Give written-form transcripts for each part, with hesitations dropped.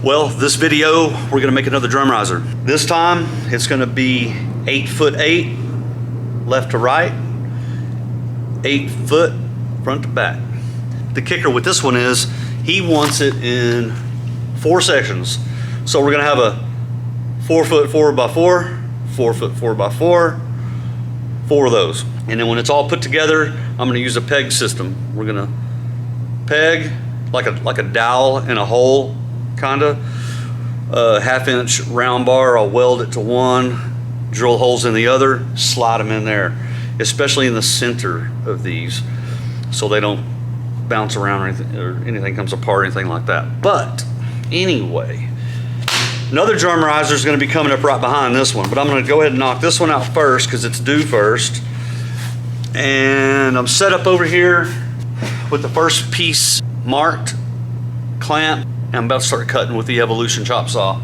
Well, this video, we're gonna make another drum riser. This time, it's gonna be 8'8", left to right, 8 foot, front to back. The kicker with this one is, he wants it in 4 sections. So we're gonna have a 4 foot 4x4, 4 foot 4x4, 4 of those. And then when it's all put together, I'm gonna use a peg system. We're gonna peg like a dowel in a hole, kinda. 1/2-inch round bar, I'll weld it to one, drill holes in the other, slide them in there, especially in the center of these, so they don't bounce around or anything comes apart or anything like that. But anyway, another drum riser is going to be coming up right behind this one, but I'm going to go ahead and knock this one out first because it's due first. And I'm set up over here with the first piece marked, clamped, and I'm about to start cutting with the Evolution chop saw.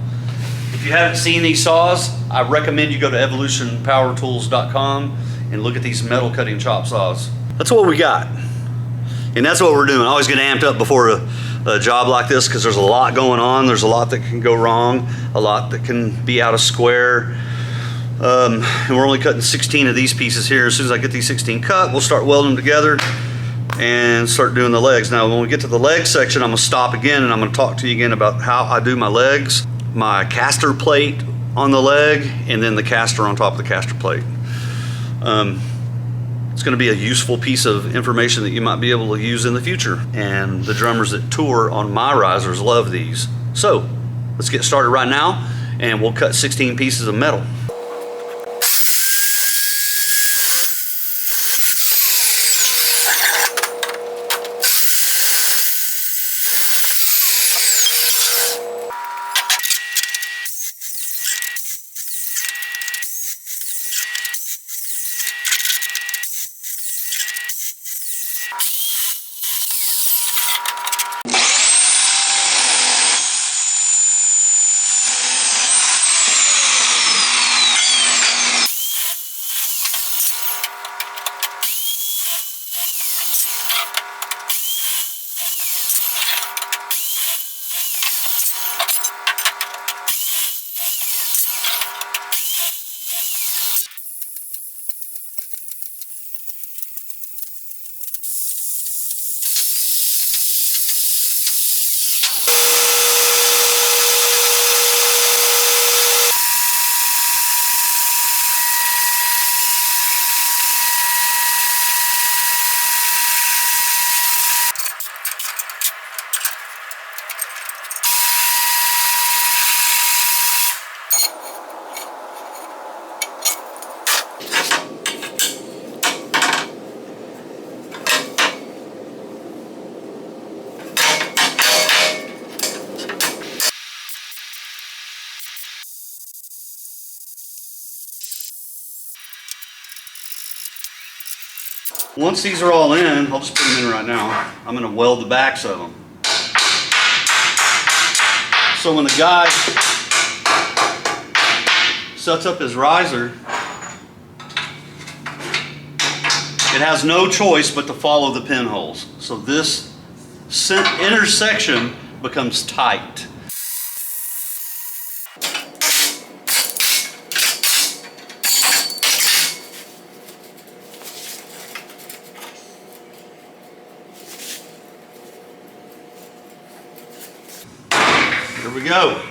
If you haven't seen these saws, I recommend you go to evolutionpowertools.com and look at these metal cutting chop saws. That's what we got. And that's what we're doing. I always get amped up before a job like this because there's a lot going on. There's a lot that can go wrong, a lot that can be out of square. And we're only cutting 16 of these pieces here. As soon as I get these 16 cut, we'll start welding them together and start doing the legs. Now, when we get to the leg section, I'm gonna stop again and I'm gonna talk to you again about how I do my legs, my caster plate on the leg, and then the caster on top of the caster plate. It's going to be a useful piece of information that you might be able to use in the future. And the drummers that tour on my risers love these. So let's get started right now and we'll cut 16 pieces of metal. Once these are all in, I'll just put them in right now. I'm going to weld the backs of them. So when the guy sets up his riser, it has no choice but to follow the pinholes. So this intersection becomes tight. Here we go.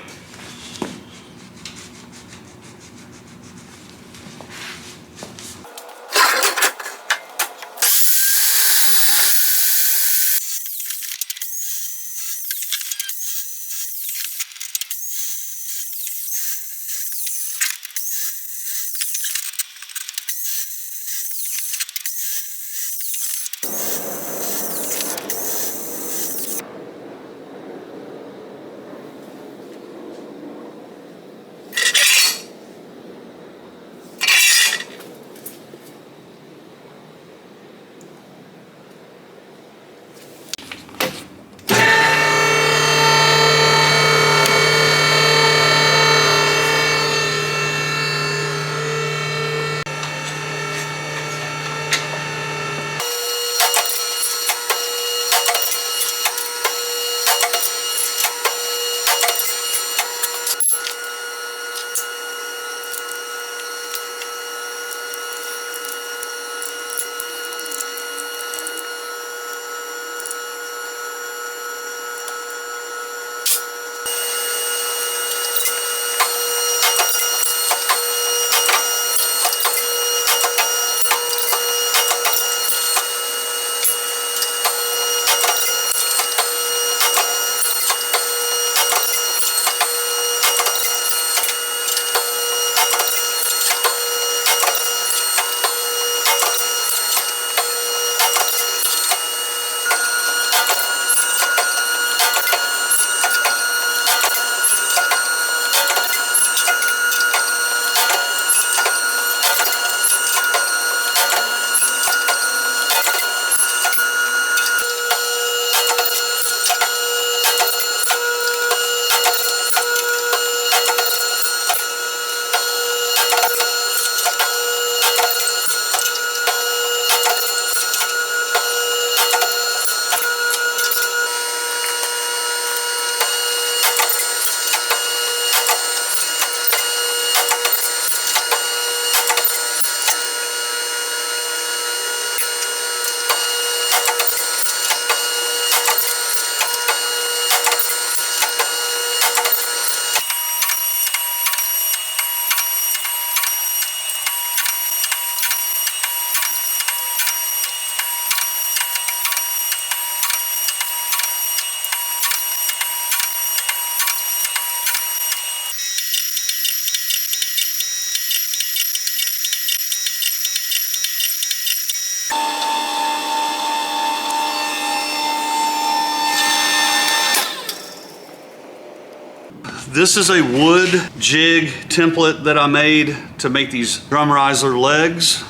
This is a wood jig template that I made to make these drum riser legs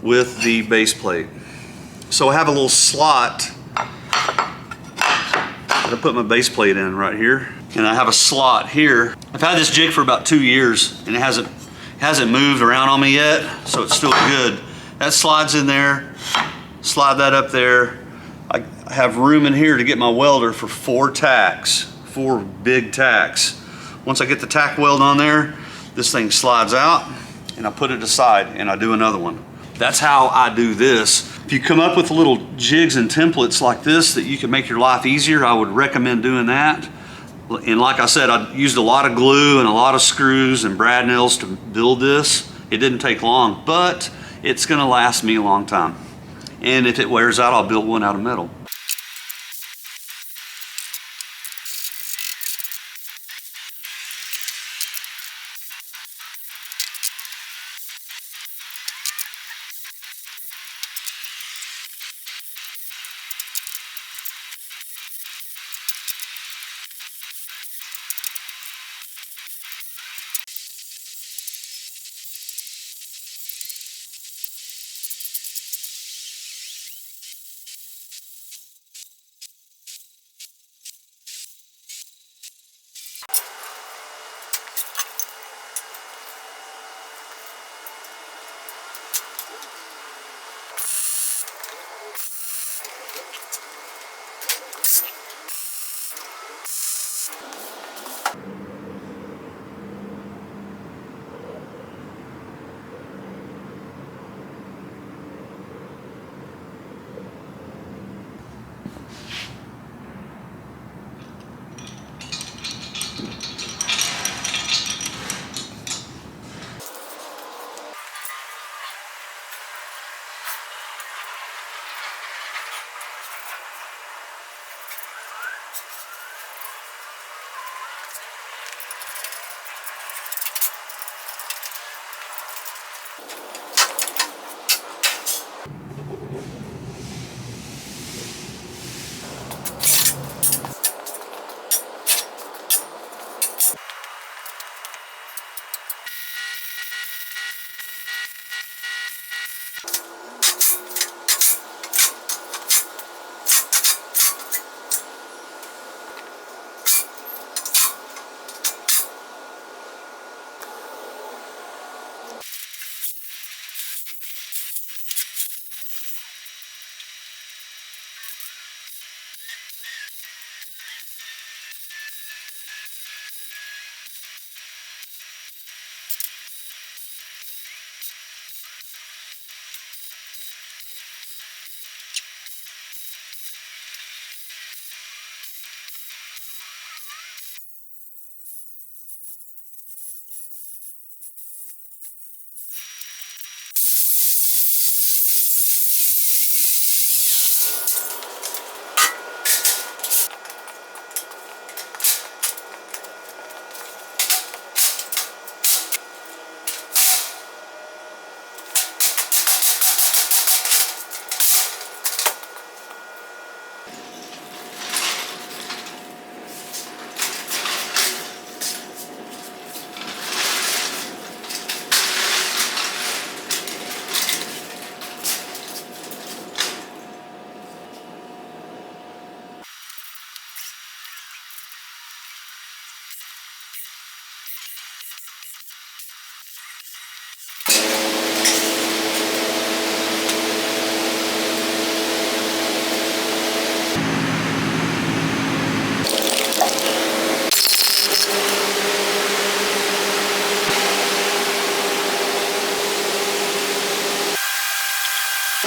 with the base plate. So I have a little slot that I put my base plate in right here. And I have a slot here. I've had this jig for about 2 years and it hasn't moved around on me yet, so it's still good. That slides in there, slide that up there. I have room in here to get my welder for 4 tacks, 4 big tacks. Once I get the tack weld on there, this thing slides out and I put it aside and I do another one. That's how I do this. If you come up with little jigs and templates like this that you can make your life easier, I would recommend doing that. And like I said, I used a lot of glue and a lot of screws and brad nails to build this. It didn't take long, but it's gonna last me a long time. And if it wears out, I'll build one out of metal.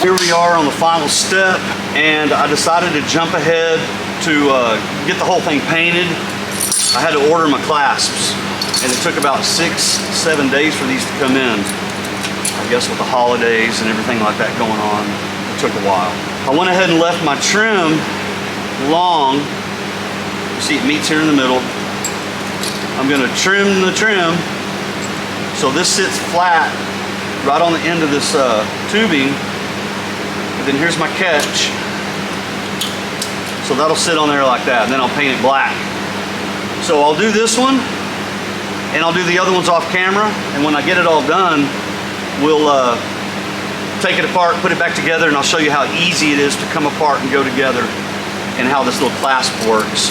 Here we are on the final step, and I decided to jump ahead to get the whole thing painted. I had to order my clasps, and it took about 6-7 days for these to come in. I guess with the holidays and everything like that going on, it took a while. I went ahead and left my trim long. You see it meets here in the middle. I'm gonna trim the trim so this sits flat right on the end of this tubing. And then here's my catch. So that'll sit on there like that, and then I'll paint it black. So I'll do this one, and I'll do the other ones off camera, and when I get it all done, we'll take it apart, put it back together, and I'll show you how easy it is to come apart and go together, and how this little clasp works.